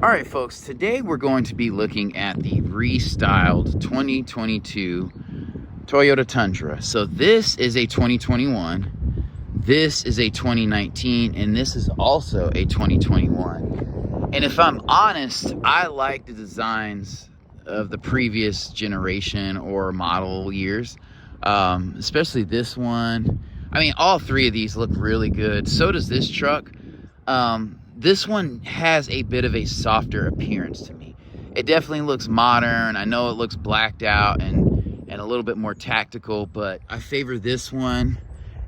All right, folks, today we're going to be looking at the restyled 2022 Toyota Tundra. So this is a 2021, this is a 2019, and this is also a 2021. And if I'm honest, I like the designs of the previous generation or model years, especially this one. I mean, all three of these look really good. So does this truck. This one has a bit of a softer appearance to me. It definitely looks modern. I know it looks blacked out and a little bit more tactical, but I favor this one,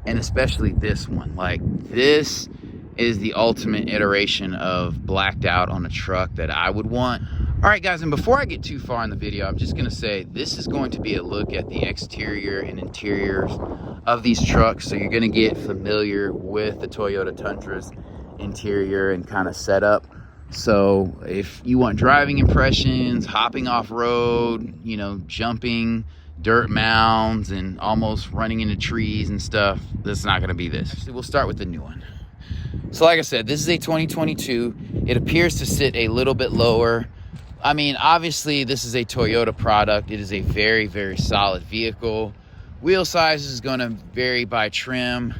and especially this one. Like, this is the ultimate iteration of blacked out on a truck that I would want. All right, guys, and before I get too far in the video, I'm just gonna say this is going to be a look at the exterior and interiors of these trucks. So you're gonna get familiar with the Toyota Tundra's interior and kind of setup. So if you want driving impressions, hopping off road, you know, jumping dirt mounds and almost running into trees and stuff, this is not going to be this. Actually, we'll start with the new one. So like I said, this is a 2022. It appears to sit a little bit lower. I mean, obviously this is a Toyota product. It is a very, very solid vehicle. Wheel size is going to vary by trim.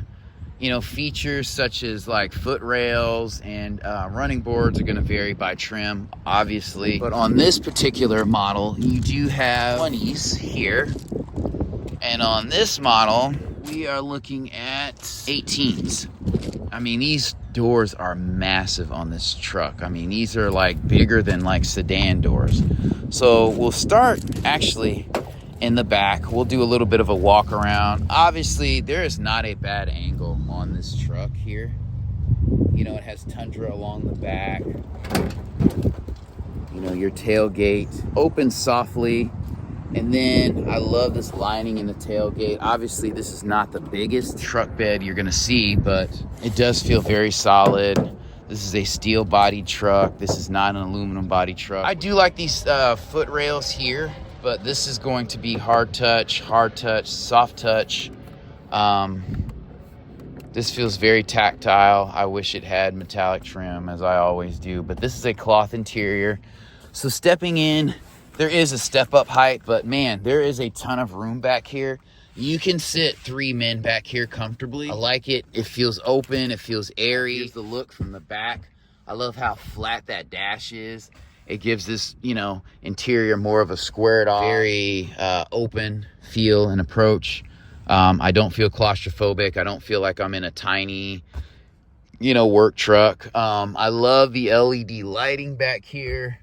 You know, features such as like foot rails and running boards are going to vary by trim, obviously. But on this particular model, you do have 20s here. And on this model, we are looking at 18s. I mean, these doors are massive on this truck. I mean, these are like bigger than like sedan doors. So we'll start actually in the back. We'll do a little bit of a walk around. Obviously, there is not a bad angle on this truck here. You know, it has Tundra along the back. You know, your tailgate opens softly. And then I love this lining in the tailgate. Obviously, this is not the biggest truck bed you're gonna see, but it does feel very solid. This is a steel bodied truck. This is not an aluminum body truck. I do like these foot rails here, but this is going to be hard touch, soft touch. This feels very tactile. I wish it had metallic trim, as I always do, but this is a cloth interior. So stepping in, there is a step up height, but man, there is a ton of room back here. You can sit 3 men back here comfortably. I like it. It feels open, it feels airy. Here's the look from the back. I love how flat that dash is. It gives this, you know, interior more of a squared off, very open feel and approach. I don't feel claustrophobic. I don't feel like I'm in a tiny, you know, work truck. I love the LED lighting back here.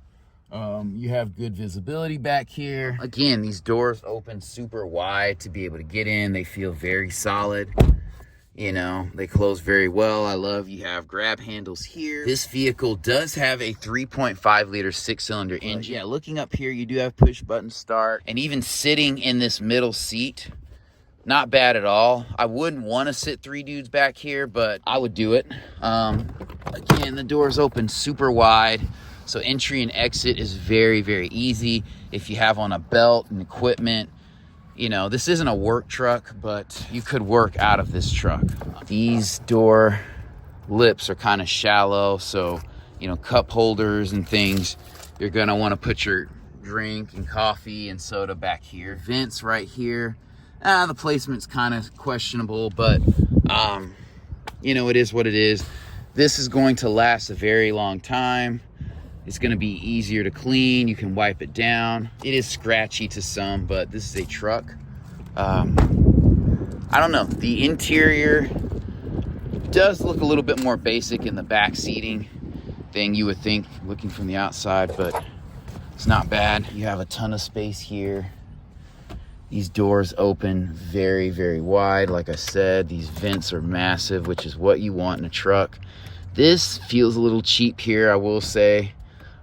You have good visibility back here. Again, these doors open super wide to be able to get in. They feel very solid. You know, they close very well. I love you have grab handles here. This vehicle does have a 3.5 liter 6-cylinder engine. Yeah, looking up here, you do have push button start. And even sitting in this middle seat, not bad at all. I wouldn't want to sit 3 dudes back here, but I would do it. Again, the doors open super wide. So entry and exit is very, very easy. If you have on a belt and equipment, you know, this isn't a work truck, but you could work out of this truck. These door lips are kind of shallow, so, you know, cup holders and things, you're gonna wanna put your drink and coffee and soda back here. Vents right here. The placement's kind of questionable, but, you know, it is what it is. This is going to last a very long time. It's going to be easier to clean. You can wipe it down. It is scratchy to some, but this is a truck. I don't know. The interior does look a little bit more basic in the back seating than you would think looking from the outside, but it's not bad. You have a ton of space here. These doors open very, very wide. Like I said, these vents are massive, which is what you want in a truck. This feels a little cheap here, I will say.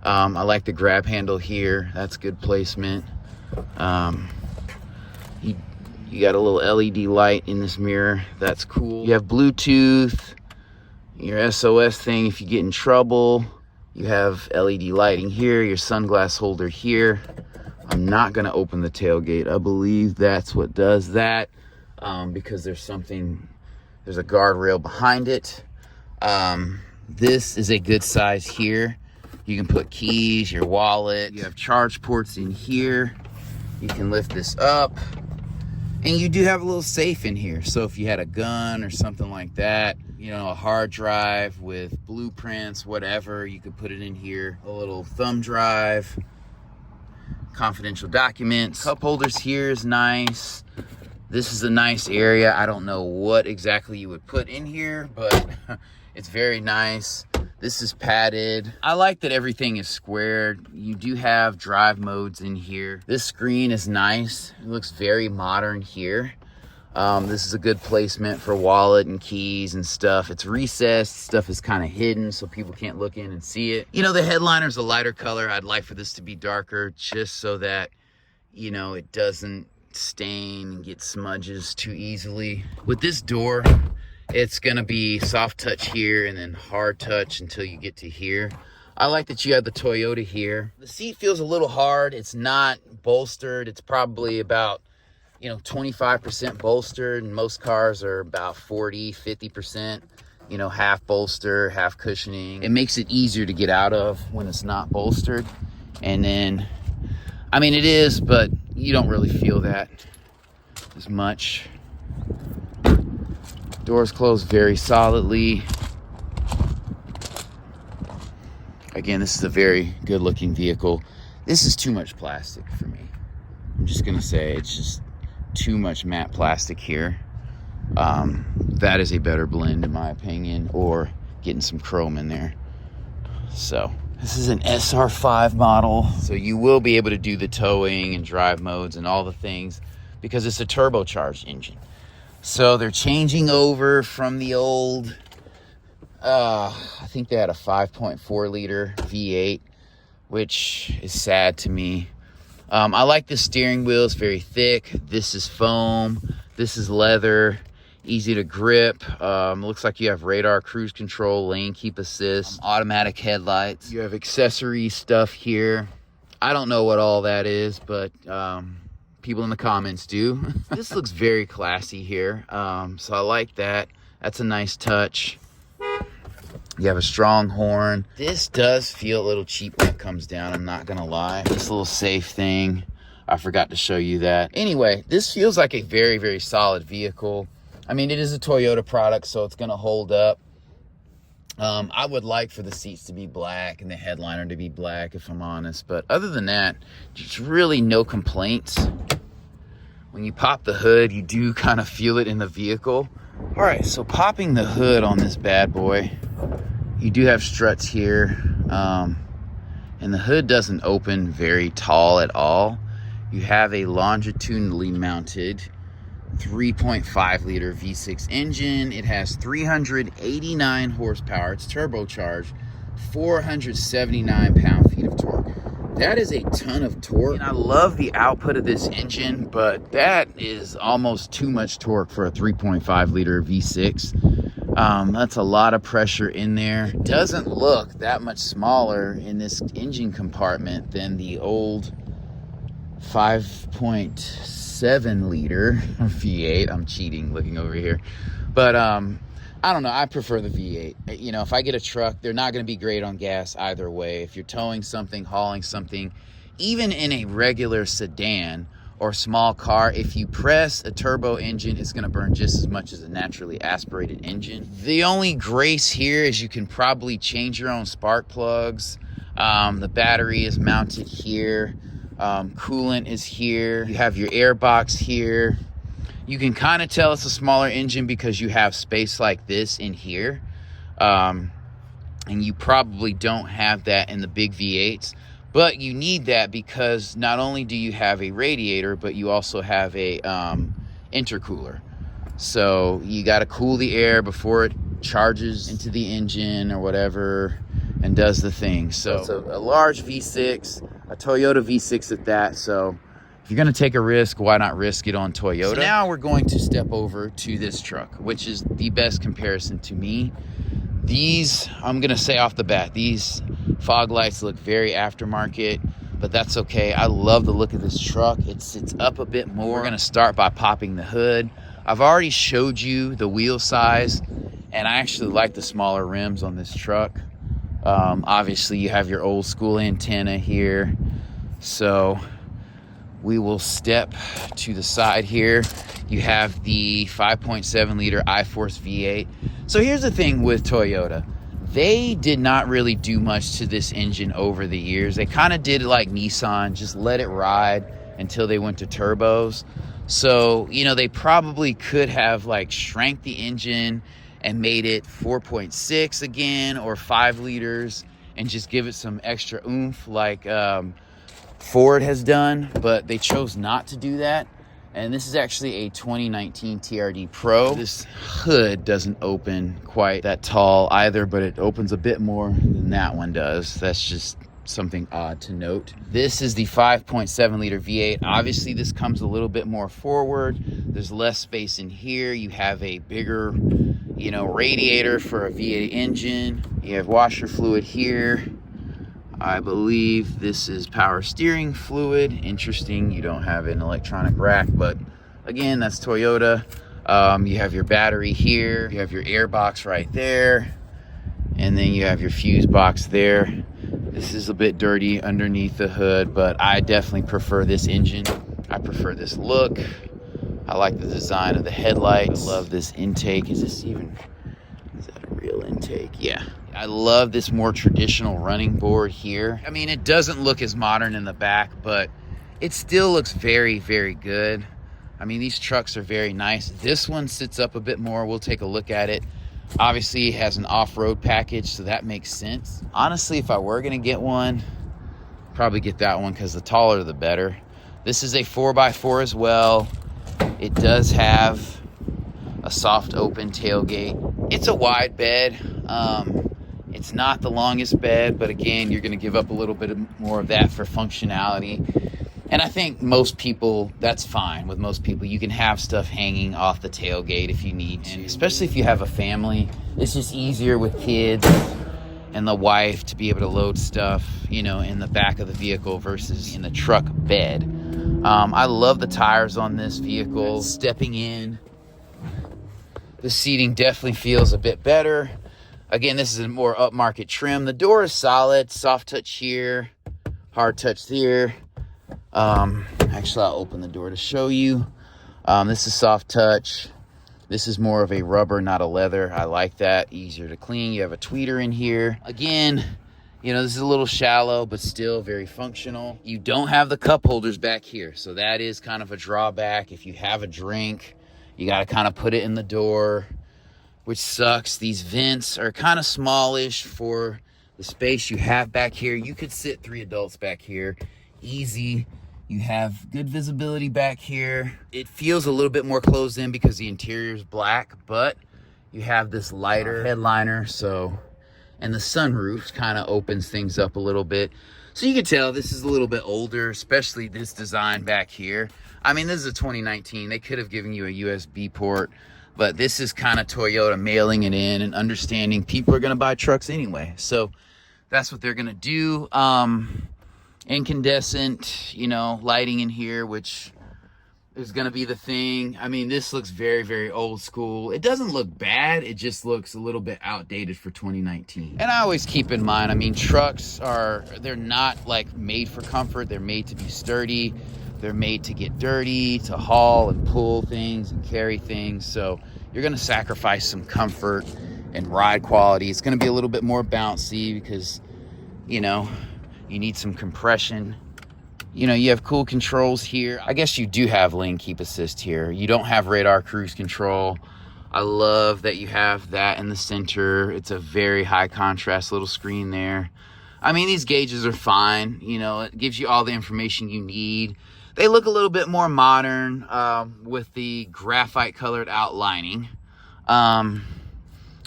I like the grab handle here. That's good placement. You got a little LED light in this mirror. That's cool. You have Bluetooth, your SOS thing if you get in trouble. You have LED lighting here, your sunglass holder here. I'm not gonna open the tailgate. I believe that's what does that, because there's a guardrail behind it. This is a good size here. You can put keys, your wallet. You have charge ports in here. You can lift this up. And you do have a little safe in here. So if you had a gun or something like that, you know, a hard drive with blueprints, whatever, you could put it in here. A little thumb drive, confidential documents. Cup holders here is nice. This is a nice area. I don't know what exactly you would put in here, but it's very nice. This is padded. I like that everything is squared. You do have drive modes in here. This screen is nice. It looks very modern here. This is a good placement for wallet and keys and stuff. It's recessed. Stuff is kind of hidden so people can't look in and see it. You know, the headliner's a lighter color. I'd like for this to be darker just so that, you know, it doesn't stain and get smudges too easily. With this door, it's gonna be soft touch here and then hard touch until you get to here. I like that you have the Toyota here. The seat feels a little hard. It's not bolstered. It's probably about, you know, 25% bolstered, and most cars are about 40, 50%, you know, half bolster, half cushioning. It makes it easier to get out of when it's not bolstered. And then, I mean, it is, but you don't really feel that as much. Doors close very solidly. Again, this is a very good looking vehicle. This is too much plastic for me. I'm just gonna say it's just too much matte plastic here. That is a better blend in my opinion, or getting some chrome in there. So this is an SR5 model. So you will be able to do the towing and drive modes and all the things because it's a turbocharged engine. So they're changing over from the old, I think they had a 5.4 liter V8, which is sad to me. I like the steering wheel. It's very thick. This is foam. This is leather. Easy to grip. Looks like you have radar, cruise control, lane keep assist, automatic headlights. You have accessory stuff here. I don't know what all that is, but people in the comments do. This looks very classy here. So I like that. That's a nice touch. You have a strong horn. This does feel a little cheap when it comes down, I'm not gonna lie. This little safe thing, I forgot to show you that. Anyway, this feels like a very, very solid vehicle. I mean, it is a Toyota product, so it's gonna hold up. I would like for the seats to be black and the headliner to be black, if I'm honest. But other than that, just really no complaints. When you pop the hood, you do kind of feel it in the vehicle. All right, so popping the hood on this bad boy, you do have struts here. And the hood doesn't open very tall at all. You have a longitudinally mounted 3.5 liter V6 engine. It has 389 horsepower. It's turbocharged, 479 pound-feet of torque. That is a ton of torque. And I love the output of this engine, but that is almost too much torque for a 3.5 liter V6. That's a lot of pressure in there. It doesn't look that much smaller in this engine compartment than the old 5.7 liter V8. I'm cheating looking over here. But I don't know. I prefer the V8. You know, if I get a truck, they're not going to be great on gas either way. If you're towing something, hauling something, even in a regular sedan or small car, if you press a turbo engine, it's going to burn just as much as a naturally aspirated engine. The only grace here is you can probably change your own spark plugs. The battery is mounted here. Coolant is here. You have your air box here. You can kind of tell it's a smaller engine because you have space like this in here. And you probably don't have that in the big V8s. But you need that because not only do you have a radiator, but you also have a intercooler. So you got to cool the air before it charges into the engine or whatever and does the thing. So it's a large V6, a Toyota V6 at that. So if you're going to take a risk, why not risk it on Toyota? So now we're going to step over to this truck, which is the best comparison to me. These, I'm going to say off the bat, these fog lights look very aftermarket, but that's okay. I love the look of this truck. It sits up a bit more. We're going to start by popping the hood. I've already showed you the wheel size, and I actually like the smaller rims on this truck. Obviously, you have your old school antenna here. So we will step to the side here. You have the 5.7 liter iForce V8. So here's the thing with Toyota. They did not really do much to this engine over the years. They kind of did it like Nissan, just let it ride until they went to turbos. So, you know, they probably could have like shrank the engine and made it 4.6 again, or 5 liters, and just give it some extra oomph like Ford has done, but they chose not to do that. And this is actually a 2019 TRD Pro. This hood doesn't open quite that tall either, but it opens a bit more than that one does. That's just something odd to note. This is the 5.7 liter V8. Obviously, this comes a little bit more forward. There's less space in here. You have a bigger, you know, radiator for a V8 engine. You have washer fluid here. I believe this is power steering fluid. Interesting, you don't have an electronic rack, but again, that's Toyota. You have your battery here. You have your air box right there. And then you have your fuse box there. This is a bit dirty underneath the hood, but I definitely prefer this engine. I prefer this look. I like the design of the headlights. I love this intake. Is that a real intake? Yeah. I love this more traditional running board here. I mean, it doesn't look as modern in the back, but it still looks very, very good. I mean, these trucks are very nice. This one sits up a bit more. We'll take a look at it. Obviously, it has an off-road package, so that makes sense. Honestly, if I were gonna get one, probably get that one because the taller the better. This is a 4x4 as well. It does have a soft open tailgate. It's a wide bed. It's not the longest bed, but again, you're gonna give up a little bit more of that for functionality. And I think most people, that's fine with most people. You can have stuff hanging off the tailgate if you need to. And especially if you have a family, it's just easier with kids and the wife to be able to load stuff, you know, in the back of the vehicle versus in the truck bed. I love the tires on this vehicle. Stepping in, the seating definitely feels a bit better. Again, this is a more upmarket trim. The door is solid, soft touch here, hard touch there. Actually, I'll open the door to show you. This is soft touch. This is more of a rubber, not a leather. I like that. Easier to clean. You have a tweeter in here. Again, you know, this is a little shallow, but still very functional. You don't have the cup holders back here, so that is kind of a drawback. If you have a drink, you got to kind of put it in the door, which sucks. These vents are kind of smallish for the space you have back here. You could sit 3 adults back here. Easy. You have good visibility back here. It feels a little bit more closed in because the interior is black, but you have this lighter headliner, so, and the sunroof kind of opens things up a little bit. So you can tell this is a little bit older, especially this design back here. I mean, this is a 2019. They could have given you a USB port, but this is kind of Toyota mailing it in and understanding people are going to buy trucks anyway. So that's what they're going to do. Incandescent, you know, lighting in here, which is going to be the thing. I mean, this looks very, very old school. It doesn't look bad. It just looks a little bit outdated for 2019. And I always keep in mind, I mean, trucks they're not like made for comfort. They're made to be sturdy. They're made to get dirty, to haul and pull things and carry things. So you're going to sacrifice some comfort and ride quality. It's going to be a little bit more bouncy because, you know, you need some compression. You know, you have cool controls here. I guess you do have lane keep assist here. You don't have radar cruise control. I love that you have that in the center. It's a very high contrast little screen there. I mean, these gauges are fine. You know, it gives you all the information you need. They look a little bit more modern with the graphite colored outlining. I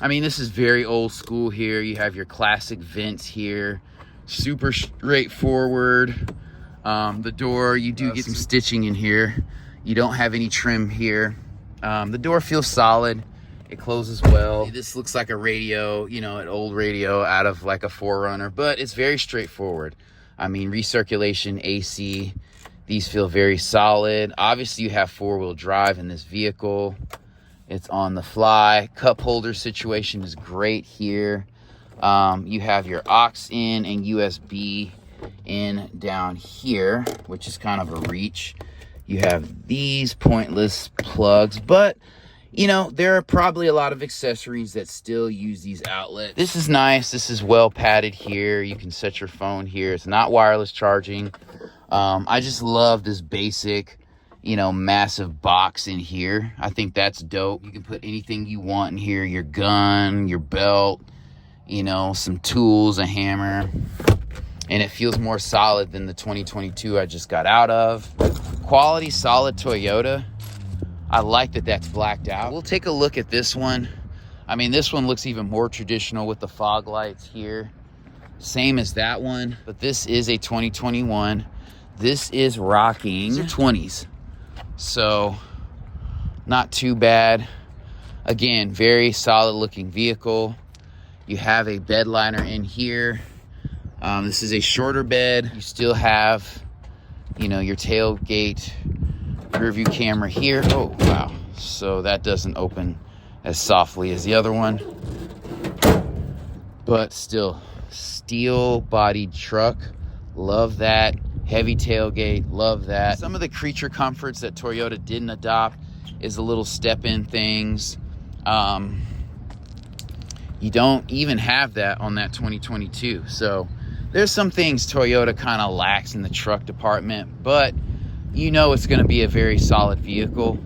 mean, this is very old school here. You have your classic vents here. Super straightforward. The door, you do get some stitching in here. You don't have any trim here. The door feels solid. It closes well. This looks like a radio, you know, an old radio out of like a 4Runner, but it's very straightforward. I mean, recirculation, AC, these feel very solid. Obviously, you have 4-wheel drive in this vehicle. It's on the fly. Cup holder situation is great here. You have your aux in and USB in down here, which is kind of a reach. You have these pointless plugs, but you know, there are probably a lot of accessories that still use these outlets. This is nice. This is well padded here. You can set your phone here. It's not wireless charging. I just love this basic, you know, massive box in here. I think that's dope. You can put anything you want in here, your gun, your belt, you know, some tools, a hammer, and it feels more solid than the 2022 I just got out of. Quality, solid Toyota. I like that that's blacked out. We'll take a look at this one. I mean, this one looks even more traditional with the fog lights here. Same as that one, but this is a 2021. This is rocking 20s. So not too bad. Again, very solid looking vehicle. You have a bed liner in here. This is a shorter bed. You still have, you know, your tailgate rear view camera here. Oh, wow. So that doesn't open as softly as the other one. But still, steel bodied truck. Love that. Heavy tailgate. Love that. Some of the creature comforts that Toyota didn't adopt is the little step-in things. You don't even have that on that 2022. So there's some things Toyota kind of lacks in the truck department, but you know it's going to be a very solid vehicle.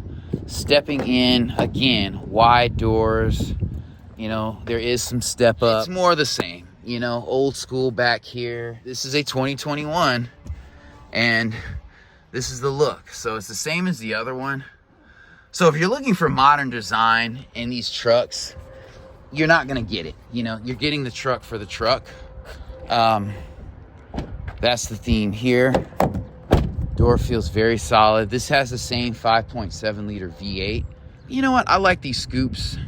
Stepping in, again, wide doors. You know, there is some step up. It's more the same, you know, old school back here. This is a 2021, and this is the look. So it's the same as the other one. So if you're looking for modern design in these trucks, you're not going to get it. You know, you're getting the truck for the truck. That's the theme here. Door feels very solid. This has the same 5.7 liter V8. You know what? I like these scoops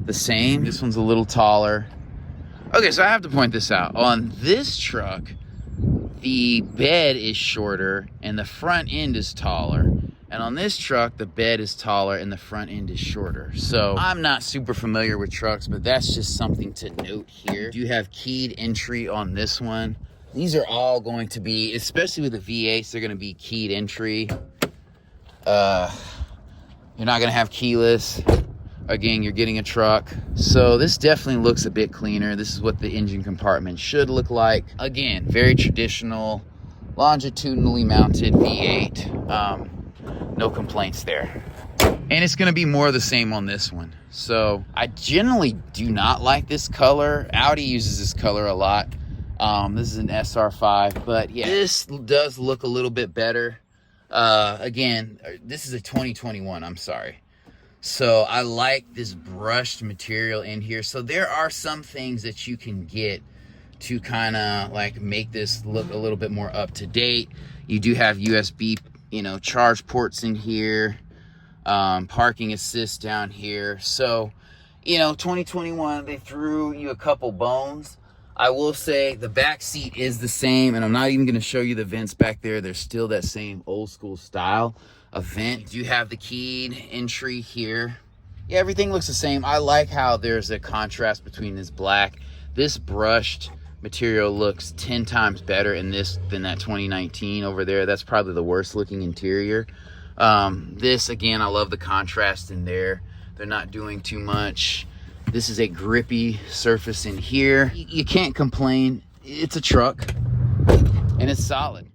the same. This one's a little taller. Okay, so I have to point this out. On this truck, the bed is shorter and the front end is taller. And on this truck, the bed is taller and the front end is shorter. So I'm not super familiar with trucks, but that's just something to note here. You have keyed entry on this one. These are all going to be, especially with the V8s, they're going to be keyed entry. You're not going to have keyless. Again, you're getting a truck. So this definitely looks a bit cleaner. This is what the engine compartment should look like. Again, very traditional, longitudinally mounted V8. No complaints there. And it's going to be more of the same on this one. So I generally do not like this color. Audi uses this color a lot. This is an SR5, but yeah, this does look a little bit better. Again, this is a 2021, I'm sorry. So I like this brushed material in here. So there are some things that you can get to kind of like make this look a little bit more up to date. You do have USB, you know, charge ports in here, parking assist down here. So, you know, 2021, they threw you a couple bones. I will say the back seat is the same, and I'm not even going to show you the vents back there. They're still that same old school style of vent. You have the keyed entry here. Yeah, everything looks the same. I like how there's a contrast between this black. This brushed material looks 10 times better in this than that 2019 over there. That's probably the worst looking interior. This, again, I love the contrast in there. They're not doing too much. This is a grippy surface in here. You can't complain. It's a truck and it's solid.